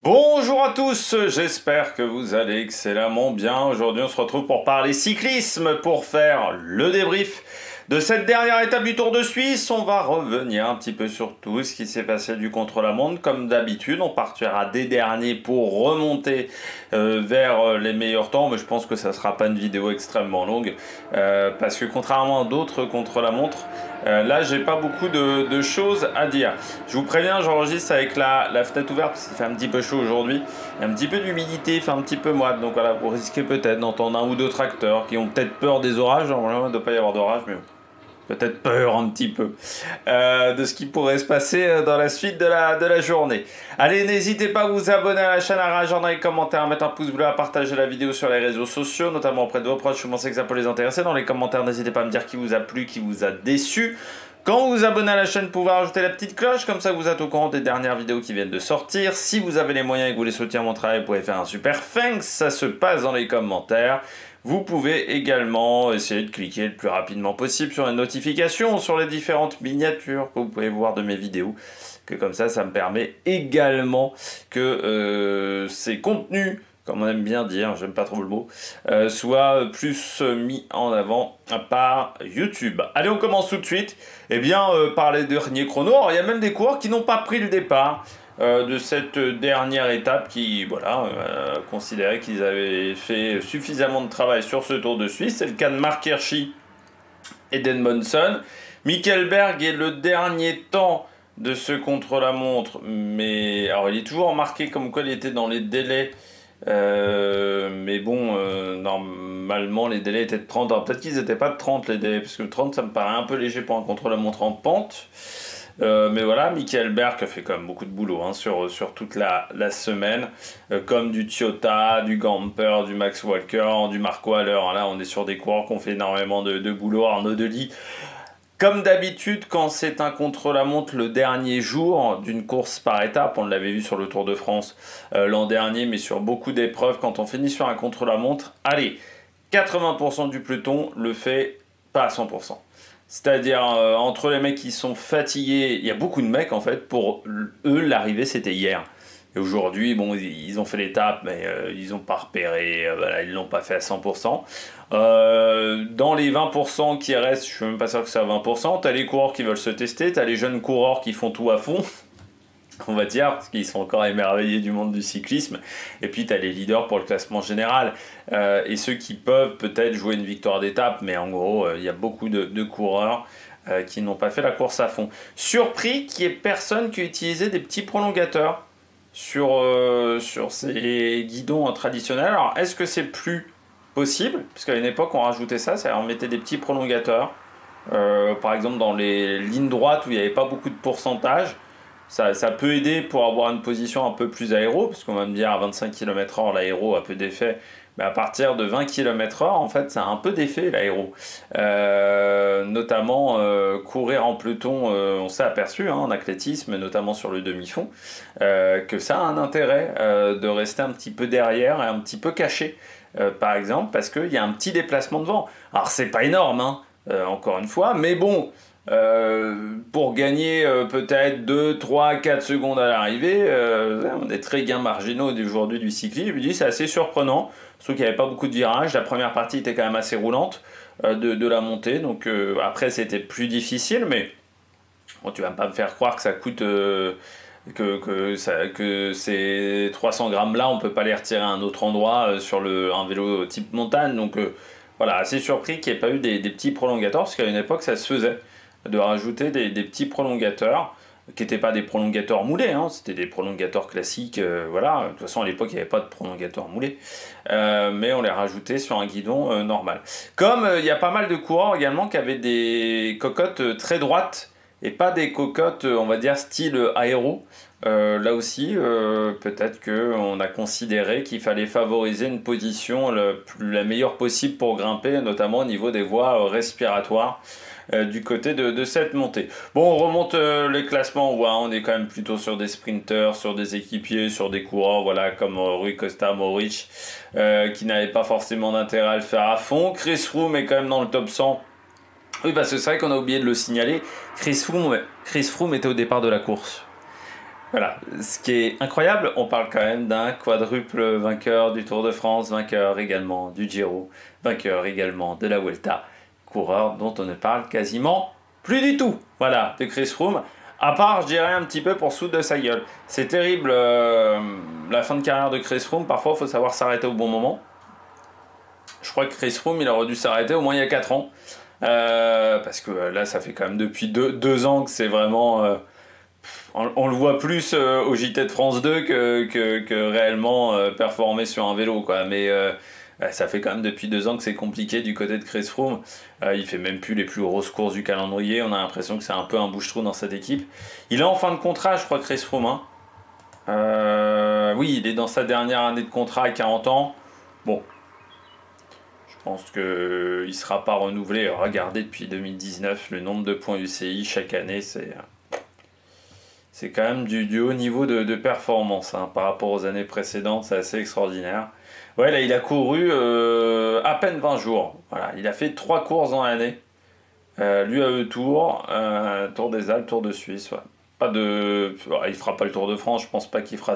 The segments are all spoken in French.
Bonjour à tous, j'espère que vous allez excellemment bien. Aujourd'hui on se retrouve pour parler cyclisme, pour faire le débrief de cette dernière étape du Tour de Suisse. On va revenir un petit peu sur tout ce qui s'est passé du contre-la-montre. Comme d'habitude, on partira des derniers pour remonter vers les meilleurs temps. Mais je pense que ça ne sera pas une vidéo extrêmement longue. Parce que contrairement à d'autres contre-la-montre, là j'ai pas beaucoup de choses à dire. Je vous préviens, j'enregistre avec la fenêtre ouverte parce qu'il fait un petit peu chaud aujourd'hui. Il y a un petit peu d'humidité, il fait un petit peu moite. Donc voilà, vous risquez peut-être d'entendre un ou deux tracteurs qui ont peut-être peur des orages. Normalement, il ne doit pas y avoir d'orage, mais peut-être peur un petit peu de ce qui pourrait se passer dans la suite de la journée. Allez, n'hésitez pas à vous abonner à la chaîne, à réagir dans les commentaires, à mettre un pouce bleu, à partager la vidéo sur les réseaux sociaux, notamment auprès de vos proches. Je pensais que ça peut les intéresser. Dans les commentaires, n'hésitez pas à me dire qui vous a plu, qui vous a déçu. Quand vous vous abonnez à la chaîne, vous pouvez rajouter la petite cloche, comme ça vous êtes au courant des dernières vidéos qui viennent de sortir. Si vous avez les moyens et que vous voulez soutenir mon travail, vous pouvez faire un super thanks, ça se passe dans les commentaires. Vous pouvez également essayer de cliquer le plus rapidement possible sur les notifications, sur les différentes miniatures que vous pouvez voir de mes vidéos. Que comme ça me permet également que ces contenus, comme on aime bien dire, j'aime pas trop le mot, soient plus mis en avant par YouTube. Allez, on commence tout de suite. Eh bien, par les derniers chronos, alors, il y a même des coureurs qui n'ont pas pris le départ de cette dernière étape qui, voilà, considéraient qu'ils avaient fait suffisamment de travail sur ce Tour de Suisse. C'est le cas de Mark Hirschi et d'Edmondson. Michael Berg est le dernier temps de ce contre-la-montre, mais alors il est toujours marqué comme quoi il était dans les délais. Mais bon, normalement les délais étaient de 30. Alors peut-être qu'ils n'étaient pas de 30 les délais, parce que 30 ça me paraît un peu léger pour un contre-la-montre en pente. Mais voilà, Michael Berg a fait quand même beaucoup de boulot sur toute la semaine, comme du Ciota, du Gamper, du Max Walker, du Mark Waller. Là on est sur des coureurs qui ont fait énormément de boulot. Arnaud Delis, comme d'habitude, quand c'est un contre-la-montre le dernier jour d'une course par étape, on l'avait vu sur le Tour de France l'an dernier, mais sur beaucoup d'épreuves, quand on finit sur un contre-la-montre, allez, 80% du peloton le fait pas à 100%. C'est-à-dire, entre les mecs qui sont fatigués, il y a beaucoup de mecs en fait, pour eux, l'arrivée c'était hier. Et aujourd'hui, bon, ils ont fait l'étape, mais ils n'ont pas repéré, voilà, ils ne l'ont pas fait à 100%. Dans les 20% qui restent, je ne suis même pas sûr que c'est à 20%, tu as les coureurs qui veulent se tester, tu as les jeunes coureurs qui font tout à fond, on va dire, parce qu'ils sont encore émerveillés du monde du cyclisme. Et puis tu as les leaders pour le classement général, et ceux qui peuvent peut-être jouer une victoire d'étape, mais en gros, il y a beaucoup de coureurs qui n'ont pas fait la course à fond. Surpris qu'il n'y ait personne qui ait utilisé des petits prolongateurs sur ces guidons traditionnels. Alors, est-ce que c'est plus possible? Parce qu'à une époque, on rajoutait ça, on mettait des petits prolongateurs. Par exemple, dans les lignes droites où il n'y avait pas beaucoup de pourcentage, ça peut aider pour avoir une position un peu plus aéro, parce qu'on va me dire à 25 km/h, l'aéro a peu d'effet. Mais à partir de 20 km/h, en fait, ça a un peu d'effet, l'aéro. Notamment, courir en peloton, on s'est aperçu en athlétisme, notamment sur le demi-fond, que ça a un intérêt de rester un petit peu derrière et un petit peu caché, par exemple, parce qu'il y a un petit déplacement de vent. Alors, c'est pas énorme, encore une fois, mais bon, pour gagner peut-être 2, 3, 4 secondes à l'arrivée, on est très gains marginaux aujourd'hui du cyclisme. Je me dis c'est assez surprenant, surtout qu'il n'y avait pas beaucoup de virages. La première partie était quand même assez roulante de la montée, donc après c'était plus difficile, mais bon, tu vas pas me faire croire que ça coûte que ces 300 grammes là on peut pas les retirer à un autre endroit sur un vélo type montagne. Donc voilà, assez surpris qu'il n'y ait pas eu des petits prolongateurs, parce qu'à une époque ça se faisait de rajouter des petits prolongateurs qui n'étaient pas des prolongateurs moulés, c'était des prolongateurs classiques, voilà. De toute façon à l'époque il n'y avait pas de prolongateurs moulés, mais on les rajoutait sur un guidon normal. Comme il y a pas mal de coureurs également qui avaient des cocottes très droites et pas des cocottes, on va dire, style aéro. Là aussi, peut-être qu'on a considéré qu'il fallait favoriser une position la meilleure possible pour grimper, notamment au niveau des voies respiratoires du côté de cette montée. Bon, on remonte les classements, on est quand même plutôt sur des sprinters, sur des équipiers, sur des coureurs, voilà, comme Rui Costa, Mohoric, qui n'avaient pas forcément d'intérêt à le faire à fond. Chris Froome est quand même dans le top 100. Oui, parce que c'est vrai qu'on a oublié de le signaler. Chris Froome était au départ de la course. Voilà, ce qui est incroyable, on parle quand même d'un quadruple vainqueur du Tour de France, vainqueur également du Giro, vainqueur également de la Vuelta, coureur dont on ne parle quasiment plus du tout. Voilà, de Chris Froome, à part, je dirais, un petit peu pour se foutre de sa gueule. C'est terrible, la fin de carrière de Chris Froome, parfois il faut savoir s'arrêter au bon moment. Je crois que Chris Froome, il aurait dû s'arrêter au moins il y a 4 ans, parce que là, ça fait quand même depuis 2 ans que c'est vraiment... on le voit plus au JT de France 2 que réellement performer sur un vélo, quoi. Mais ça fait quand même depuis 2 ans que c'est compliqué du côté de Chris Froome. Il fait même plus les plus grosses courses du calendrier. On a l'impression que c'est un peu un bouche-trou dans cette équipe. Il est en fin de contrat, je crois, Chris Froome. Hein. Oui, il est dans sa dernière année de contrat à 40 ans. Bon, je pense qu'il ne sera pas renouvelé. Regardez, depuis 2019, le nombre de points UCI chaque année, c'est quand même du haut niveau de performance, hein, par rapport aux années précédentes, c'est assez extraordinaire. Ouais, là, il a couru à peine 20 jours. Voilà, il a fait 3 courses dans l'année. L'UAE Tour, Tour des Alpes, Tour de Suisse. Ouais. Pas de... Il fera pas le Tour de France, je pense pas qu'il fera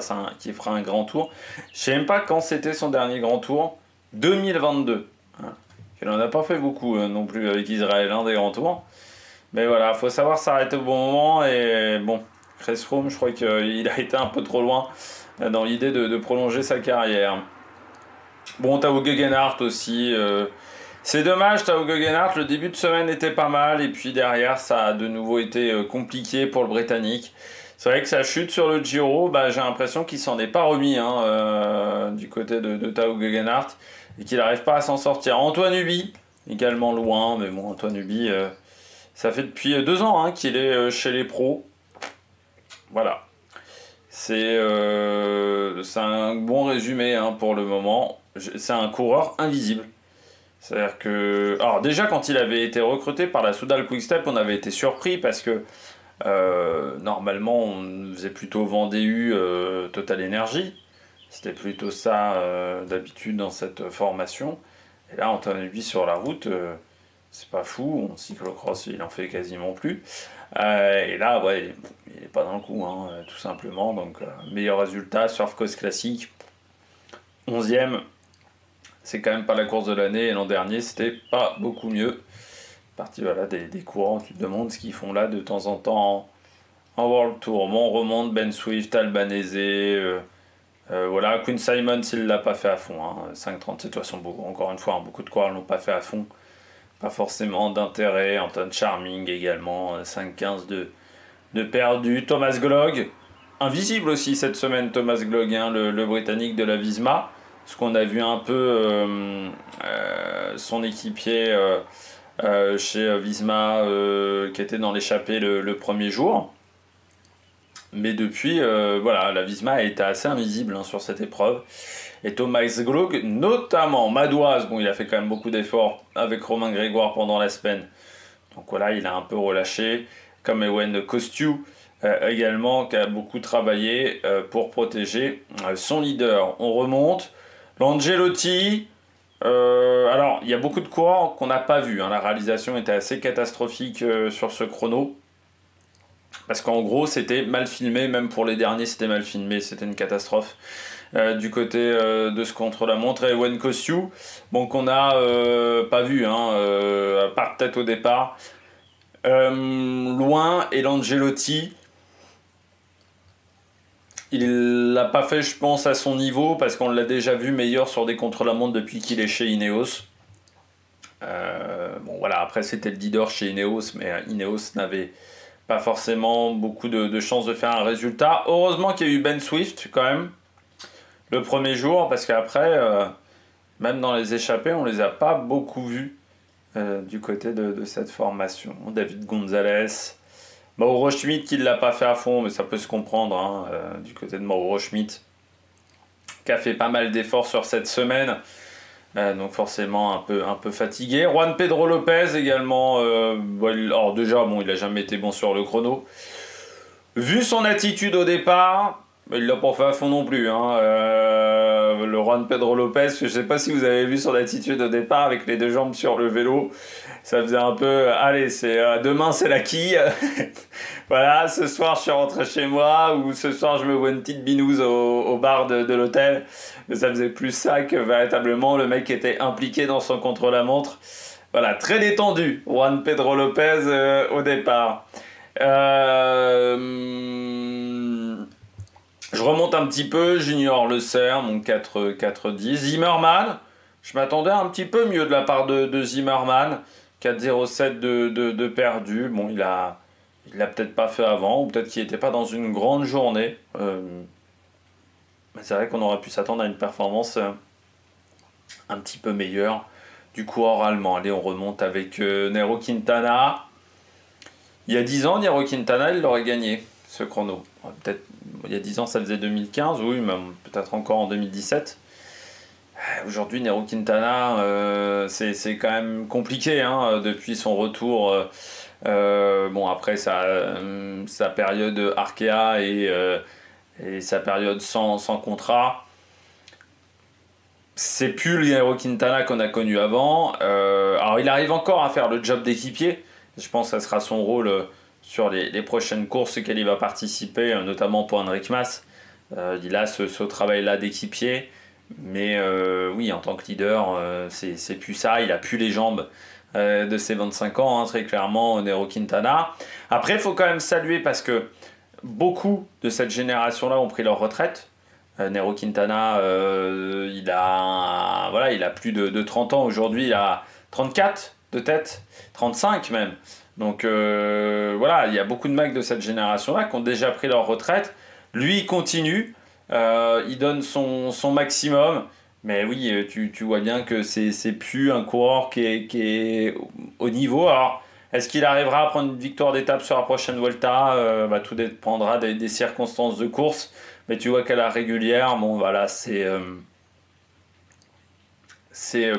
un grand tour. Je sais même pas quand c'était son dernier grand tour. 2022. Hein. Il n'en a pas fait beaucoup non plus avec Israël, des grands tours. Mais voilà, faut savoir s'arrêter au bon moment et bon... Chris Froome, je crois qu'il a été un peu trop loin dans l'idée de prolonger sa carrière. Bon, Tao Gegenhardt aussi. C'est dommage, Tao Gegenhardt, le début de semaine était pas mal, et puis derrière, ça a de nouveau été compliqué pour le Britannique. C'est vrai que sa chute sur le Giro, j'ai l'impression qu'il s'en est pas remis du côté de Tao Gegenhardt, et qu'il n'arrive pas à s'en sortir. Antoine Hubie, également loin, mais bon, Antoine Hubie, ça fait depuis 2 ans qu'il est chez les pros. Voilà, c'est un bon résumé pour le moment. C'est un coureur invisible. C'est-à-dire que... Alors déjà, quand il avait été recruté par la Soudal Quick-Step, on avait été surpris parce que normalement, on faisait plutôt Vendée Total Energy. C'était plutôt ça d'habitude dans cette formation. Et là, Antoine Hubie sur la route, c'est pas fou. En cyclocross, il en fait quasiment plus. Et là, ouais, il n'est pas dans le coup, tout simplement. Donc, meilleur résultat, Surf Coast Classic, 11e. C'est quand même pas la course de l'année. Et l'an dernier, c'était pas beaucoup mieux. Partie voilà, des courants, tu te demandes ce qu'ils font là de temps en temps en World Tour. Bon, on remonte Ben Swift, Albanese. Voilà, Quinn Simon, s'il l'a pas fait à fond. 5,37, de toute façon, encore une fois, beaucoup de coureurs ne l'ont pas fait à fond. Pas forcément d'intérêt. Anton Charming également, 5,15 de perdu. Thomas Glogg, invisible aussi cette semaine, Thomas Glogg, le Britannique de la Visma. Parce qu'on a vu un peu son équipier chez Visma qui était dans l'échappée le premier jour. Mais depuis, voilà, la Visma a été assez invisible sur cette épreuve. Et Thomas Glogg, notamment Madoise, bon, il a fait quand même beaucoup d'efforts avec Romain Grégoire pendant la semaine. Donc voilà, il a un peu relâché. Comme Ewen Kostiou également, qui a beaucoup travaillé pour protéger son leader. On remonte. L'Angelotti, alors il y a beaucoup de coureurs qu'on n'a pas vu. La réalisation était assez catastrophique sur ce chrono. Parce qu'en gros, c'était mal filmé, même pour les derniers, c'était mal filmé, c'était une catastrophe. Du côté de ce contre-la-montre, et Ewen Kostiou, bon, qu'on n'a pas vu, à part peut-être au départ. Loin, et l'Angelotti, il l'a pas fait, je pense, à son niveau, parce qu'on l'a déjà vu meilleur sur des contre-la-montre depuis qu'il est chez Ineos. Bon, voilà, après, c'était le leader chez Ineos, mais Ineos n'avait pas forcément beaucoup de chances de faire un résultat. Heureusement qu'il y a eu Ben Swift, quand même, le premier jour, parce qu'après, même dans les échappées, on les a pas beaucoup vus du côté de cette formation. David Gonzalez, Mauro Schmidt qui ne l'a pas fait à fond, mais ça peut se comprendre du côté de Mauro Schmidt, qui a fait pas mal d'efforts sur cette semaine, donc forcément un peu fatigué. Juan Pedro Lopez également, alors déjà, bon, il n'a jamais été bon sur le chrono. Vu son attitude au départ, Mais il l'a pas fait à fond non plus, hein. Le Juan Pedro Lopez, je sais pas si vous avez vu son attitude au départ avec les deux jambes sur le vélo, ça faisait un peu, allez, c'est demain c'est la quille, voilà, ce soir je suis rentré chez moi, ou ce soir je me vois une petite binouse au bar de l'hôtel, mais ça faisait plus ça que véritablement le mec était impliqué dans son contre-la-montre. Voilà, très détendu, Juan Pedro Lopez au départ. Je remonte un petit peu, Junior Le Serre, mon 4-10. Zimmerman, je m'attendais un petit peu mieux de la part de Zimmerman. 4-0-7 de perdu. Bon, il l'a peut-être pas fait avant, ou peut-être qu'il n'était pas dans une grande journée. Mais c'est vrai qu'on aurait pu s'attendre à une performance un petit peu meilleure du coureur allemand. Allez, on remonte avec Nairo Quintana. Il y a 10 ans, Nairo Quintana, il l'aurait gagné, ce chrono. Peut-être, il y a 10 ans, ça faisait 2015, oui, même peut-être encore en 2017. Aujourd'hui, Nairo Quintana, c'est quand même compliqué, hein, depuis son retour. Bon, après sa période Arkea et sa période sans contrat. C'est plus le Nairo Quintana qu'on a connu avant. Alors, il arrive encore à faire le job d'équipier. Je pense que ça sera son rôle sur les prochaines courses auxquelles il va participer, notamment pour Enric Mas. Il a ce travail-là d'équipier, mais oui, en tant que leader, c'est plus ça. Il a plus les jambes de ses 25 ans, hein, très clairement, Nairo Quintana. Après, il faut quand même saluer parce que beaucoup de cette génération-là ont pris leur retraite. Nairo Quintana, il a plus de 30 ans aujourd'hui, il a 34 de tête, 35 même. Donc voilà, il y a beaucoup de mecs de cette génération-là qui ont déjà pris leur retraite. Lui, il continue, il donne son maximum. Mais oui, tu vois bien que c'est plus un coureur qui est au niveau. Alors, est-ce qu'il arrivera à prendre une victoire d'étape sur la prochaine Vuelta? Tout dépendra des circonstances de course. Mais tu vois qu'à la régulière, bon voilà, c'est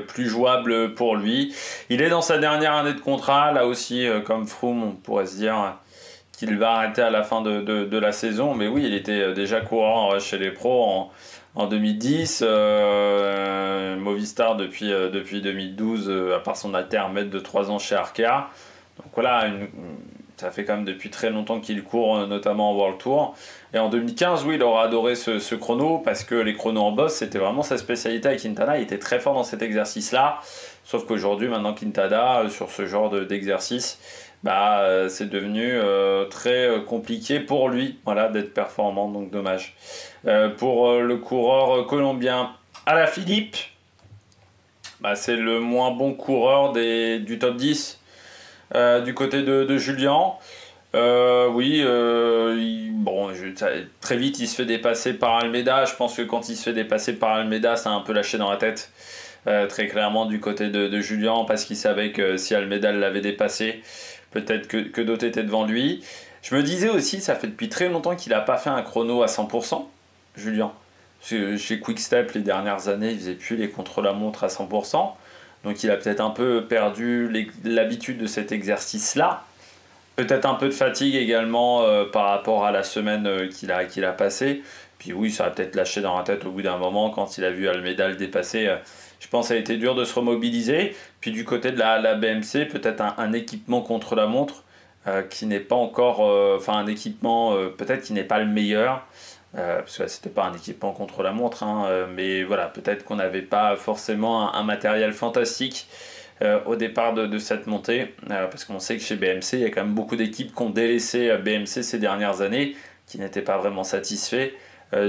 plus jouable pour lui. Il est dans sa dernière année de contrat, là aussi, comme Froome, on pourrait se dire qu'il va arrêter à la fin de la saison. Mais oui, il était déjà coureur chez les pros en 2010, Movistar depuis 2012, à part son intermède de 3 ans chez Arkea. Donc voilà, ça fait quand même depuis très longtemps qu'il court, notamment en World Tour. Et en 2015, oui, il aura adoré ce chrono, parce que les chronos en boss, c'était vraiment sa spécialité à Quintana. Il était très fort dans cet exercice-là. Sauf qu'aujourd'hui, maintenant, Quintana, sur ce genre d'exercice, c'est devenu très compliqué pour lui, voilà, d'être performant, donc dommage. Pour le coureur colombien Alaphilippe, c'est le moins bon coureur du top 10 du côté de Julien. Très vite il se fait dépasser par Almeida. Je pense que quand il se fait dépasser par Almeida, ça a un peu lâché dans la tête, très clairement du côté de Julien, parce qu'il savait que si Almeida l'avait dépassé, peut-être que d'autres étaient devant lui. Je me disais aussi, ça fait depuis très longtemps qu'il n'a pas fait un chrono à 100%, Julien. Chez Quick-Step, les dernières années, il faisait plus les contre-la-montre à 100%. Donc il a peut-être un peu perdu l'habitude de cet exercice-là. Peut-être un peu de fatigue également par rapport à la semaine qu'il a passée. Puis oui, ça a peut-être lâché dans la tête au bout d'un moment quand il a vu Almeida le dépasser. Je pense que ça a été dur de se remobiliser. Puis du côté de la BMC, peut-être un équipement contre la montre qui n'est pas encore... un équipement peut-être qui n'est pas le meilleur. Parce que c'était pas un équipement contre la montre, hein, mais voilà, peut-être qu'on n'avait pas forcément un matériel fantastique au départ de cette montée, parce qu'on sait que chez BMC, il y a quand même beaucoup d'équipes qui ont délaissé BMC ces dernières années, qui n'étaient pas vraiment satisfaits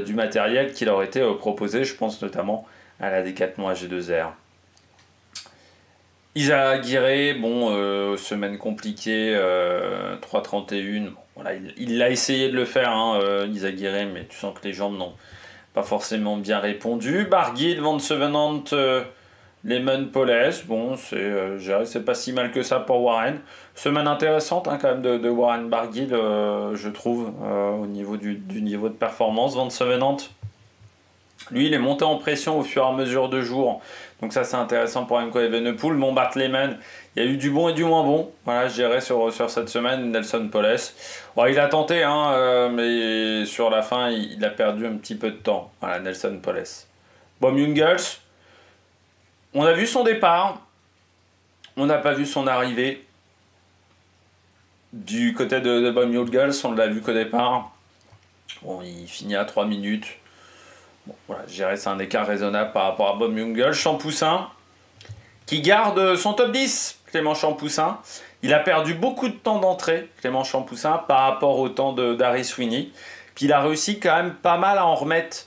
du matériel qui leur était proposé. Je pense notamment à la Decathlon AG2R. Isa Aguirre, semaine compliquée, 3,31. Voilà, il a essayé de le faire, hein, Isa Aguirre, mais tu sens que les jambes n'ont pas forcément bien répondu. Barguil, Van Sevenant, Lemon Poles, c'est pas si mal que ça pour Warren. Semaine intéressante, hein, quand même de Warren Barguil, je trouve, au niveau du niveau de performance. Van Sevenant, Lui, il est monté en pression au fur et à mesure de jours. Donc ça, c'est intéressant pour Remco Evenepoel. Mon Bartleman, il y a eu du bon et du moins bon. Voilà, je dirais sur cette semaine, Nelson Poles. Bon, il a tenté, hein, mais sur la fin, il a perdu un petit peu de temps. Voilà, Nelson Poles. Bob Jungels, on a vu son départ. On n'a pas vu son arrivée. Du côté de Bob Jungels, on l'a vu qu'au départ. Bon, il finit à 3 minutes. Bon, voilà, je dirais c'est un écart raisonnable par rapport à Bob Jungels. Champoussin, qui garde son top 10, Clément Champoussin. Il a perdu beaucoup de temps d'entrée, Clément Champoussin, par rapport au temps d'Harry Sweeney. Puis il a réussi quand même pas mal à en remettre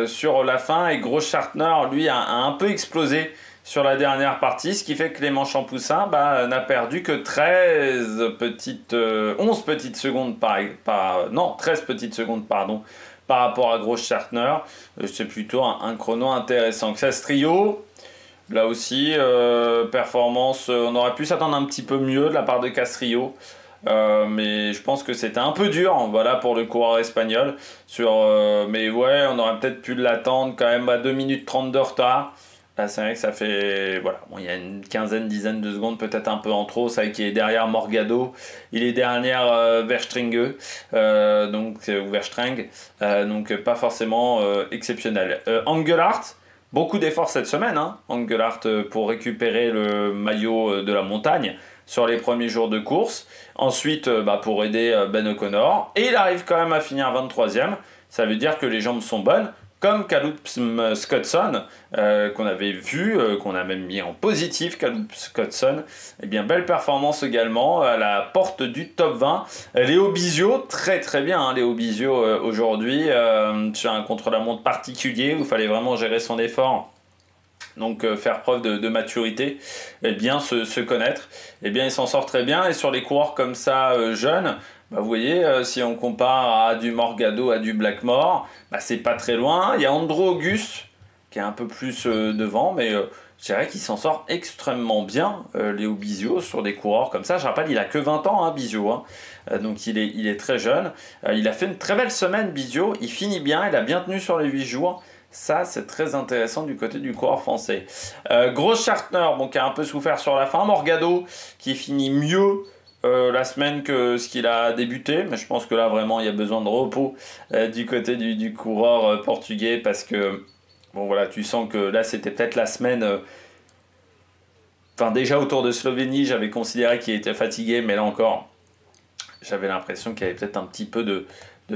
sur la fin. Et Großschartner, lui, a un peu explosé sur la dernière partie, ce qui fait que Clément Champoussin n'a perdu que 11 petites secondes 13 petites secondes, pardon, par rapport à Großschartner. C'est plutôt un chrono intéressant. Trio, là aussi, performance, on aurait pu s'attendre un petit peu mieux de la part de Castrillo. Mais je pense que c'était un peu dur, voilà, pour le coureur espagnol. Mais ouais, on aurait peut-être pu l'attendre quand même à 2 minutes 30 de retard. Là, c'est vrai que ça fait. Voilà, bon, il y a une dizaine de secondes, peut-être un peu en trop. Ça qui est derrière Morgado, il est derrière Verstringue, ou Verstreng, donc pas forcément exceptionnel. Engelhardt, beaucoup d'efforts cette semaine, hein, Engelhardt, pour récupérer le maillot de la montagne sur les premiers jours de course. Ensuite, pour aider Ben O'Connor. Et il arrive quand même à finir 23e. Ça veut dire que les jambes sont bonnes. Comme Calum Scottson, qu'on avait vu, qu'on a même mis en positif, Calum Scottson. Eh bien, belle performance également à la porte du top 20. Léo Bizio, très très bien, hein, Léo Bizio aujourd'hui, sur un contre-la-montre particulier où il fallait vraiment gérer son effort. Donc faire preuve de maturité, et bien se connaître, et bien il s'en sort très bien. Et sur les coureurs comme ça jeunes, vous voyez, si on compare à du Morgado, à du Blackmore, c'est pas très loin. Il y a Andro Auguste qui est un peu plus devant, mais je dirais qu'il s'en sort extrêmement bien, Léo Bizio, sur des coureurs comme ça. Je rappelle, il a que 20 ans, hein, Bizio, hein. Donc il est très jeune. Il a fait une très belle semaine, Bizio. Il finit bien, il a bien tenu sur les 8 jours. Ça, c'est très intéressant du côté du coureur français. Großschartner, qui a un peu souffert sur la fin. Morgado, qui finit mieux la semaine que ce qu'il a débuté. Mais je pense que là, vraiment, il y a besoin de repos du côté du coureur portugais. Parce que, bon, voilà, tu sens que là, c'était peut-être la semaine... déjà, autour de Slovénie, j'avais considéré qu'il était fatigué. Mais là encore, j'avais l'impression qu'il y avait peut-être un petit peu de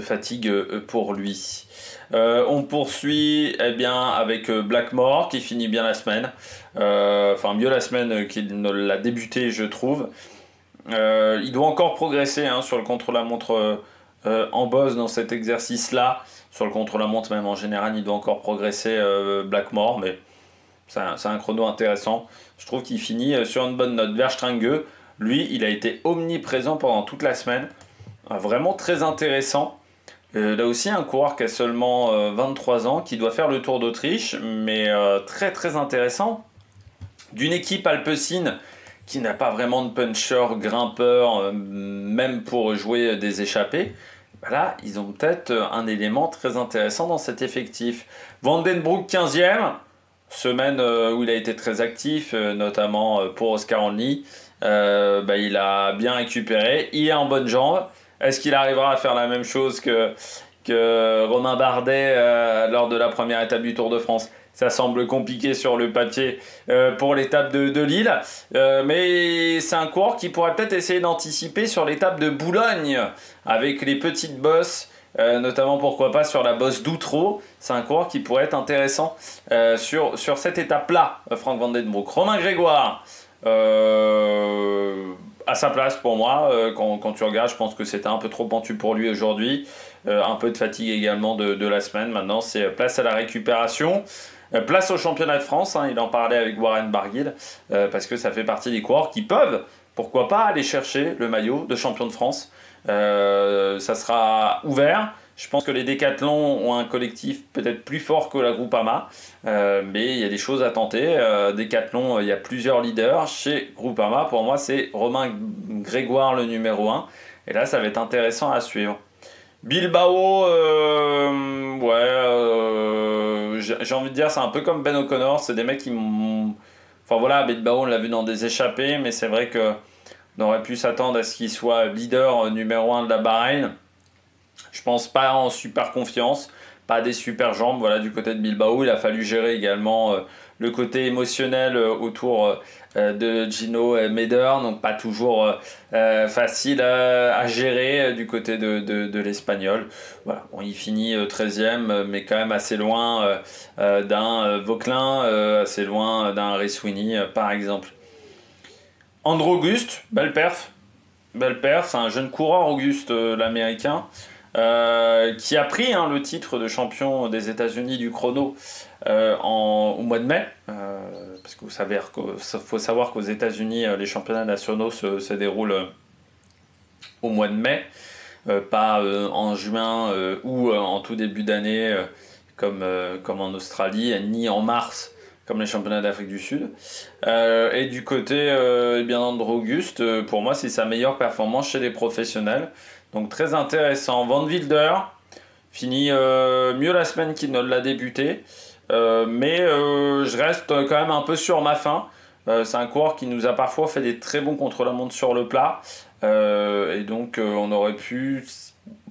fatigue pour lui. On poursuit avec Blackmore qui finit bien la semaine, mieux la semaine qu'il ne l'a débuté, je trouve. Il doit encore progresser sur le contre-la-montre en boss dans cet exercice-là. Sur le contre-la-montre même en général, il doit encore progresser Blackmore, mais c'est un chrono intéressant. Je trouve qu'il finit sur une bonne note. Verstringue, lui, il a été omniprésent pendant toute la semaine. Vraiment très intéressant. Là aussi, un coureur qui a seulement 23 ans, qui doit faire le Tour d'Autriche, mais très très intéressant. D'une équipe alpecin qui n'a pas vraiment de puncher, grimpeur, même pour jouer des échappées. Là, ils ont peut-être un élément très intéressant dans cet effectif. Vandenbroek 15e, semaine où il a été très actif, notamment pour Oscar Onley. Il a bien récupéré, il est en bonne jambe. Est-ce qu'il arrivera à faire la même chose que Romain Bardet lors de la première étape du Tour de France? Ça semble compliqué sur le papier pour l'étape de Lille. Mais c'est un coureur qui pourrait peut-être essayer d'anticiper sur l'étape de Boulogne avec les petites bosses. Notamment pourquoi pas sur la bosse d'Outreau. C'est un coureur qui pourrait être intéressant sur cette étape-là, Frank Vandenbroek. Romain Grégoire, à sa place pour moi, quand tu regardes, je pense que c'était un peu trop pentu pour lui aujourd'hui. Un peu de fatigue également de la semaine. Maintenant, c'est place à la récupération. Place au championnat de France, il en parlait avec Warren Barguil, parce que ça fait partie des coureurs qui peuvent, pourquoi pas, aller chercher le maillot de champion de France. Ça sera ouvert. Je pense que les décathlons ont un collectif peut-être plus fort que la Groupama, mais il y a des choses à tenter. Décathlon, il y a plusieurs leaders. Chez Groupama, pour moi, c'est Romain Grégoire le numéro 1. Et là, ça va être intéressant à suivre. Bilbao, j'ai envie de dire, c'est un peu comme Ben O'Connor, c'est des mecs qui m'ont... Enfin voilà, Bilbao, on l'a vu dans des échappées, mais c'est vrai que on aurait pu s'attendre à ce qu'il soit leader numéro 1 de la Bahreïn. Je pense pas en super confiance, pas des super jambes. Voilà, du côté de Bilbao, il a fallu gérer également le côté émotionnel autour de Gino Meder, donc pas toujours facile à gérer du côté de l'Espagnol. Voilà, bon, il finit 13e, mais quand même assez loin d'un Vauquelin, assez loin d'un Ray Sweeney, par exemple. Andrew Auguste, belle perf. Belle perf, c'est un jeune coureur, Auguste, l'américain, qui a pris le titre de champion des États-Unis du chrono au mois de mai. Parce que faut savoir qu'aux États-Unis, les championnats nationaux se déroulent au mois de mai, pas en juin ou en tout début d'année, comme en Australie, ni en mars comme les championnats d'Afrique du Sud. Et du côté d'Andrew Auguste, pour moi, c'est sa meilleure performance chez les professionnels. Donc très intéressant. Van Wilder finit mieux la semaine qu'il ne l'a débuté. Mais je reste quand même un peu sur ma faim. C'est un coureur qui nous a parfois fait des très bons contre-la-montre sur le plat. Et donc on aurait pu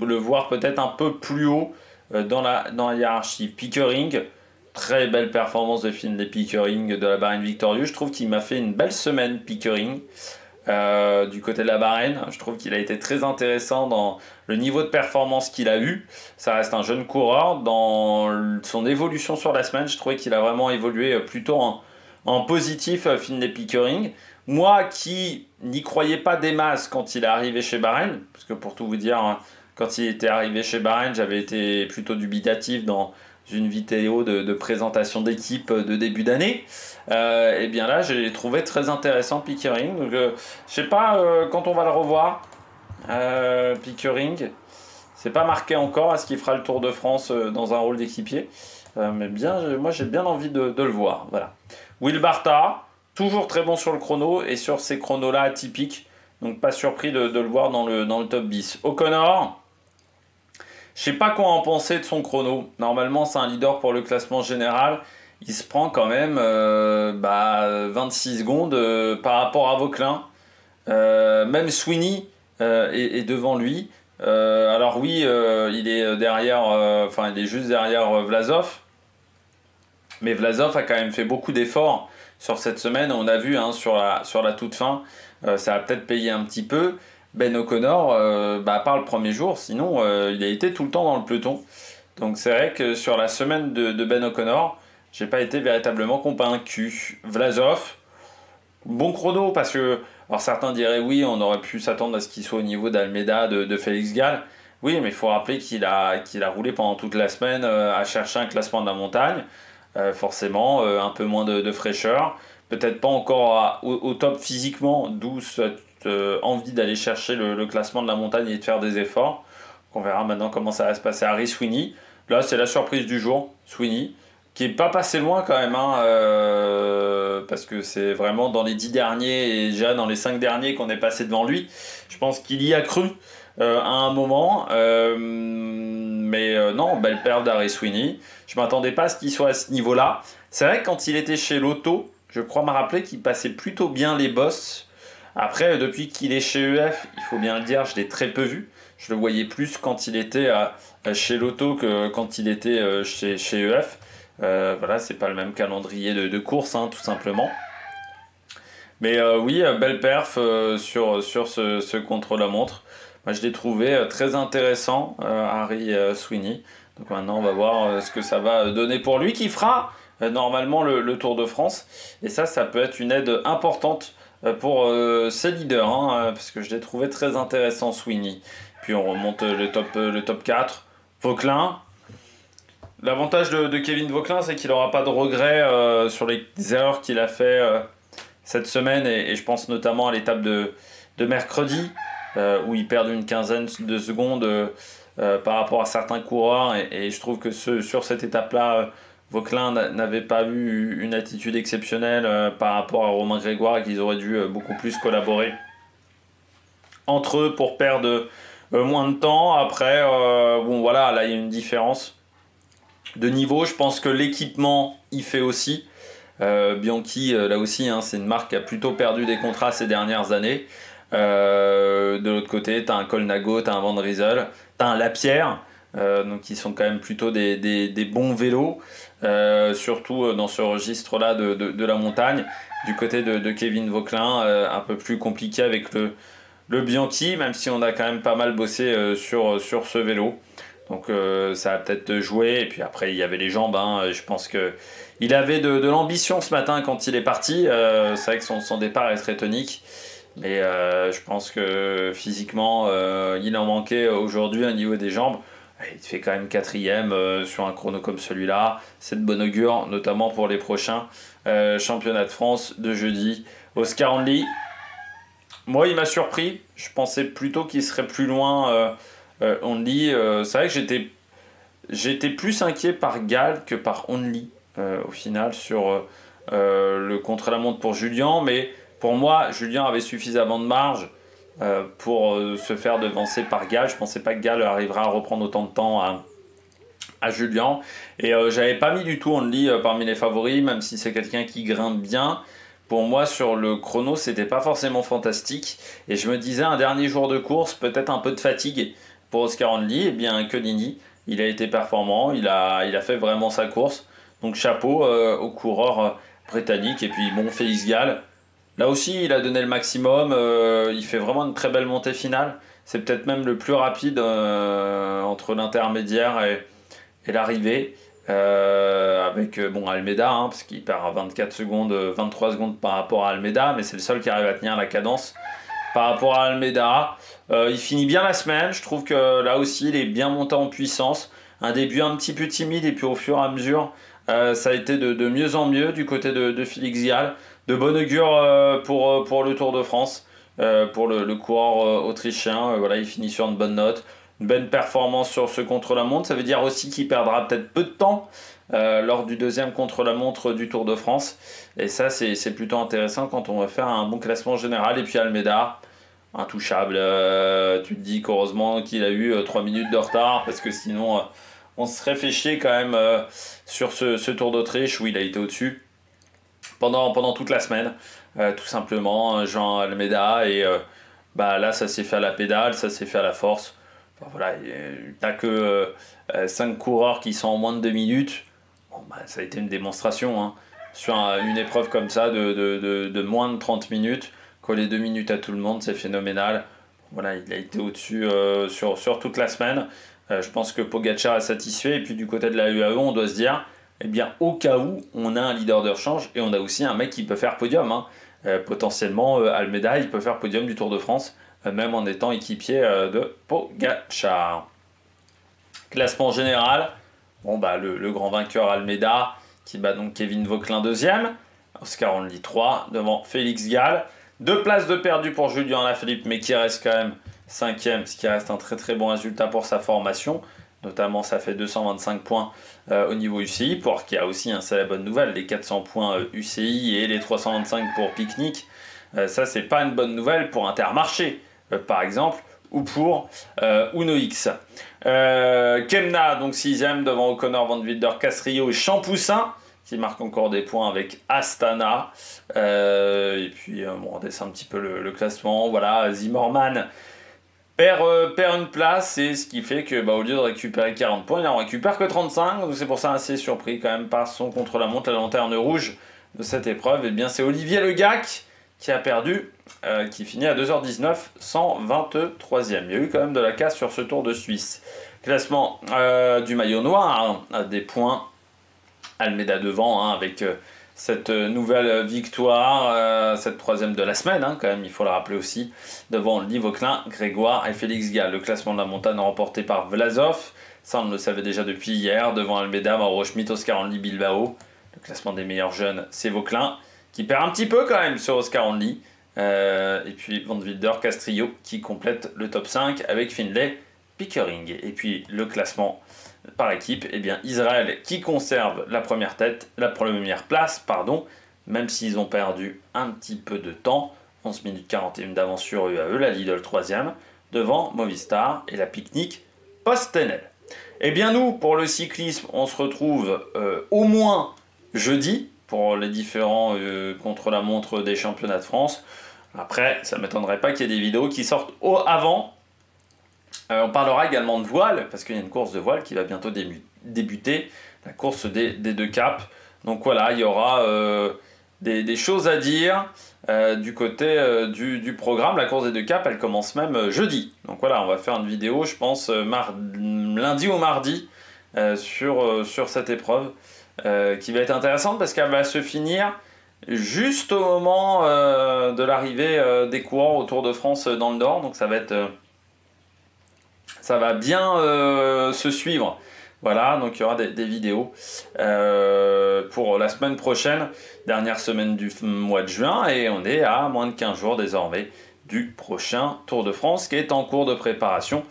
le voir peut-être un peu plus haut dans la hiérarchie. Pickering, très belle performance de Finlay Pickering de la Bahreïn Victorious. Je trouve qu'il m'a fait une belle semaine, Pickering, du côté de la Bahreïn. Je trouve qu'il a été très intéressant dans le niveau de performance qu'il a eu. Ça reste un jeune coureur. Dans son évolution sur la semaine, je trouvais qu'il a vraiment évolué plutôt en positif, Finlay Pickering. Moi qui n'y croyais pas des masses quand il est arrivé chez Bahreïn, parce que pour tout vous dire, quand il était arrivé chez Bahreïn, j'avais été plutôt dubitatif dans une vidéo de présentation d'équipe de début d'année. Et bien là, j'ai trouvé très intéressant Pickering. Donc, je sais pas quand on va le revoir, Pickering. C'est pas marqué encore. Est-ce qu'il fera le Tour de France dans un rôle d'équipier, mais moi j'ai bien envie de le voir. Voilà. Will Barta, toujours très bon sur le chrono et sur ces chronos-là atypiques. Donc pas surpris de le voir dans le top 10. O'Connor. Je sais pas quoi en penser de son chrono. Normalement, c'est un leader pour le classement général. Il se prend quand même 26 secondes par rapport à Vauquelin. Même Sweeney est devant lui. Alors oui, il est derrière, il est juste derrière Vlasov. Mais Vlasov a quand même fait beaucoup d'efforts sur cette semaine. On a vu sur la toute fin, ça a peut-être payé un petit peu. Ben O'Connor, à part le premier jour, sinon il a été tout le temps dans le peloton. Donc c'est vrai que sur la semaine de Ben O'Connor, j'ai pas été véritablement convaincu. Vlasov, bon chrono parce que, alors certains diraient oui, on aurait pu s'attendre à ce qu'il soit au niveau d'Almeida, de Félix Gall. Oui, mais il faut rappeler qu'il a roulé pendant toute la semaine à chercher un classement de la montagne. Forcément, un peu moins de fraîcheur. Peut-être pas encore au top physiquement, d'où cette envie d'aller chercher le classement de la montagne et de faire des efforts. On verra maintenant comment ça va se passer. Harry Sweeney, là c'est la surprise du jour. Sweeney, qui est pas passé loin quand même, parce que c'est vraiment dans les 10 derniers et déjà dans les 5 derniers qu'on est passé devant lui. Je pense qu'il y a cru à un moment, mais non, belle perte d'Harry Sweeney. Je m'attendais pas à ce qu'il soit à ce niveau-là. C'est vrai que quand il était chez Lotto, je crois me rappeler qu'il passait plutôt bien les bosses. Après, depuis qu'il est chez EF, il faut bien le dire, je l'ai très peu vu. Je le voyais plus quand il était chez Lotto que quand il était chez EF. Voilà, c'est pas le même calendrier de course, tout simplement. Mais oui, belle perf sur ce contre-la-montre. Moi, je l'ai trouvé très intéressant, Harry Sweeney. Donc maintenant, on va voir ce que ça va donner pour lui, qui fera normalement le Tour de France. Et ça peut être une aide importante pour ces leaders, parce que je l'ai trouvé très intéressant, Sweeney. Puis on remonte le top 4. Vauquelin. L'avantage de Kevin Vauquelin, c'est qu'il n'aura pas de regrets sur les erreurs qu'il a fait cette semaine. Et je pense notamment à l'étape de mercredi, où il perd une quinzaine de secondes par rapport à certains coureurs. Et je trouve que sur cette étape-là, Vauquelin n'avait pas eu une attitude exceptionnelle par rapport à Romain Grégoire et qu'ils auraient dû beaucoup plus collaborer entre eux pour perdre moins de temps. Après, là il y a une différence de niveau. Je pense que l'équipement y fait aussi. Bianchi, là aussi, hein, c'est une marque qui a plutôt perdu des contrats ces dernières années. De l'autre côté, tu as un Colnago, tu as un Van Rysel, tu as un Lapierre, donc qui sont quand même plutôt des bons vélos, surtout dans ce registre-là de la montagne. Du côté de Kevin Vauquelin, un peu plus compliqué avec le Bianchi, même si on a quand même pas mal bossé sur ce vélo. Donc ça a peut-être joué. Et puis après, il y avait les jambes. Hein. Je pense qu'il avait de l'ambition ce matin quand il est parti. C'est vrai que son départ est très tonique. Mais je pense que physiquement, il en manquait aujourd'hui au niveau des jambes. Il fait quand même 4e sur un chrono comme celui-là. C'est de bon augure, notamment pour les prochains championnats de France de jeudi. Oscar Onley, moi, il m'a surpris. Je pensais plutôt qu'il serait plus loin. Onley, c'est vrai que j'étais plus inquiet par Gall que par Onley au final sur le contre-la-montre pour Julien. Mais pour moi, Julien avait suffisamment de marge pour se faire devancer par Gall. Je ne pensais pas que Gall arrivera à reprendre autant de temps à Julien. Et j'avais pas mis du tout Onley parmi les favoris, même si c'est quelqu'un qui grimpe bien. Pour moi, sur le chrono, c'était pas forcément fantastique. Et je me disais, un dernier jour de course, peut-être un peu de fatigue pour Oscar Onley. Eh bien, Coligny, il a été performant, il a fait vraiment sa course. Donc chapeau au coureur britannique. Et puis bon, Félix Gall, là aussi, il a donné le maximum. Il fait vraiment une très belle montée finale. C'est peut-être même le plus rapide entre l'intermédiaire et l'arrivée. Avec Almeida, hein, parce qu'il perd à 24 secondes, 23 secondes par rapport à Almeida, mais c'est le seul qui arrive à tenir la cadence par rapport à Almeida. Il finit bien la semaine, je trouve que là aussi il est bien monté en puissance. Un début un petit peu timide et puis au fur et à mesure ça a été de mieux en mieux du côté de Félix Gall. De bon augure pour le Tour de France, pour le coureur autrichien. Voilà, il finit sur une bonne note. Une bonne performance sur ce contre-la-montre. Ça veut dire aussi qu'il perdra peut-être peu de temps lors du deuxième contre-la-montre du Tour de France. Et ça, c'est plutôt intéressant quand on va faire un bon classement général. Et puis Almeida, intouchable. Tu te dis qu'heureusement qu'il a eu 3 minutes de retard, parce que sinon, on se serait fait chier quand même sur ce Tour d'Autriche où il a été au-dessus pendant toute la semaine. Tout simplement, Jean Almeida. Et là, ça s'est fait à la pédale, ça s'est fait à la force. Voilà, t'as que 5 coureurs qui sont en moins de 2 minutes. Ça a été une démonstration. Hein. Sur une épreuve comme ça de moins de 30 minutes, coller 2 minutes à tout le monde, c'est phénoménal. Voilà, il a été au-dessus sur toute la semaine. Je pense que Pogacar est satisfait. Et puis du côté de la UAE, on doit se dire, eh bien, au cas où, on a un leader de rechange et on a aussi un mec qui peut faire podium. Hein. Potentiellement, Almeida, il peut faire podium du Tour de France, même en étant équipier de Pogacar. Classement général, le grand vainqueur Almeida qui bat donc Kevin Vauquelin 2e, Oscar Onley 3 devant Félix Gall. 2 places de perdu pour Julien Alaphilippe, mais qui reste quand même 5e, ce qui reste un très très bon résultat pour sa formation. Notamment, ça fait 225 points au niveau UCI, pour qui a aussi, c'est la bonne nouvelle, les 400 points UCI et les 325 pour Picnic. Ça, c'est pas une bonne nouvelle pour Intermarché, par exemple, ou pour Uno X. Kemna, donc 6e devant O'Connor, Van Wilder, Castrillo et Champoussin, qui marque encore des points avec Astana. Et puis, on descend un petit peu le classement. Voilà, Zimmerman perd une place, et ce qui fait que au lieu de récupérer 40 points, il en récupère que 35. Donc c'est pour ça assez surpris quand même par son contre-la-montre, la lanterne rouge de cette épreuve. Et bien c'est Olivier Legac qui a perdu, qui finit à 2h19, 123e. Il y a eu quand même de la casse sur ce Tour de Suisse. Classement du maillot noir, à des points. Almeida devant, avec cette nouvelle victoire, cette 3e de la semaine, quand même, il faut le rappeler aussi, devant Lee Vauquelin, Grégoire et Félix Gall. Le classement de la montagne remporté par Vlasov, ça on le savait déjà depuis hier, devant Almeida, Mauro Schmidt, Oscar Onley, Bilbao. Le classement des meilleurs jeunes, c'est Vauquelin, qui perd un petit peu quand même sur Oscar Onley. Et puis Van Wilder, Castrillo, qui complète le top 5 avec Findlay, Pickering. Et puis le classement par équipe, Israël qui conserve la première place, même s'ils ont perdu un petit peu de temps, 11 minutes 41 d'avance sur UAE, la Lidl 3e, devant Movistar et la Picnic PostNL. Eh bien nous, pour le cyclisme, on se retrouve au moins jeudi pour les différents contre-la-montre des championnats de France. Après, ça ne m'étonnerait pas qu'il y ait des vidéos qui sortent avant. On parlera également de voile, parce qu'il y a une course de voile qui va bientôt débuter, la course des 2 caps. Donc voilà, il y aura des choses à dire du côté du programme. La course des 2 caps, elle commence même jeudi. Donc voilà, on va faire une vidéo, je pense, lundi ou mardi sur cette épreuve qui va être intéressante parce qu'elle va se finir juste au moment de l'arrivée des coureurs au Tour de France dans le Nord. Donc ça va bien se suivre. Voilà, donc il y aura des vidéos pour la semaine prochaine, dernière semaine du mois de juin, et on est à moins de 15 jours désormais du prochain Tour de France qui est en cours de préparation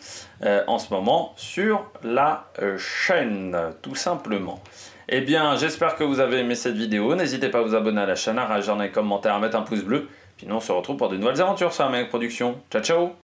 en ce moment sur la chaîne, tout simplement. Eh bien, j'espère que vous avez aimé cette vidéo. N'hésitez pas à vous abonner à la chaîne, à réagir dans les commentaires, à mettre un pouce bleu. Puis nous, on se retrouve pour de nouvelles aventures sur la Mega Production. Ciao, ciao!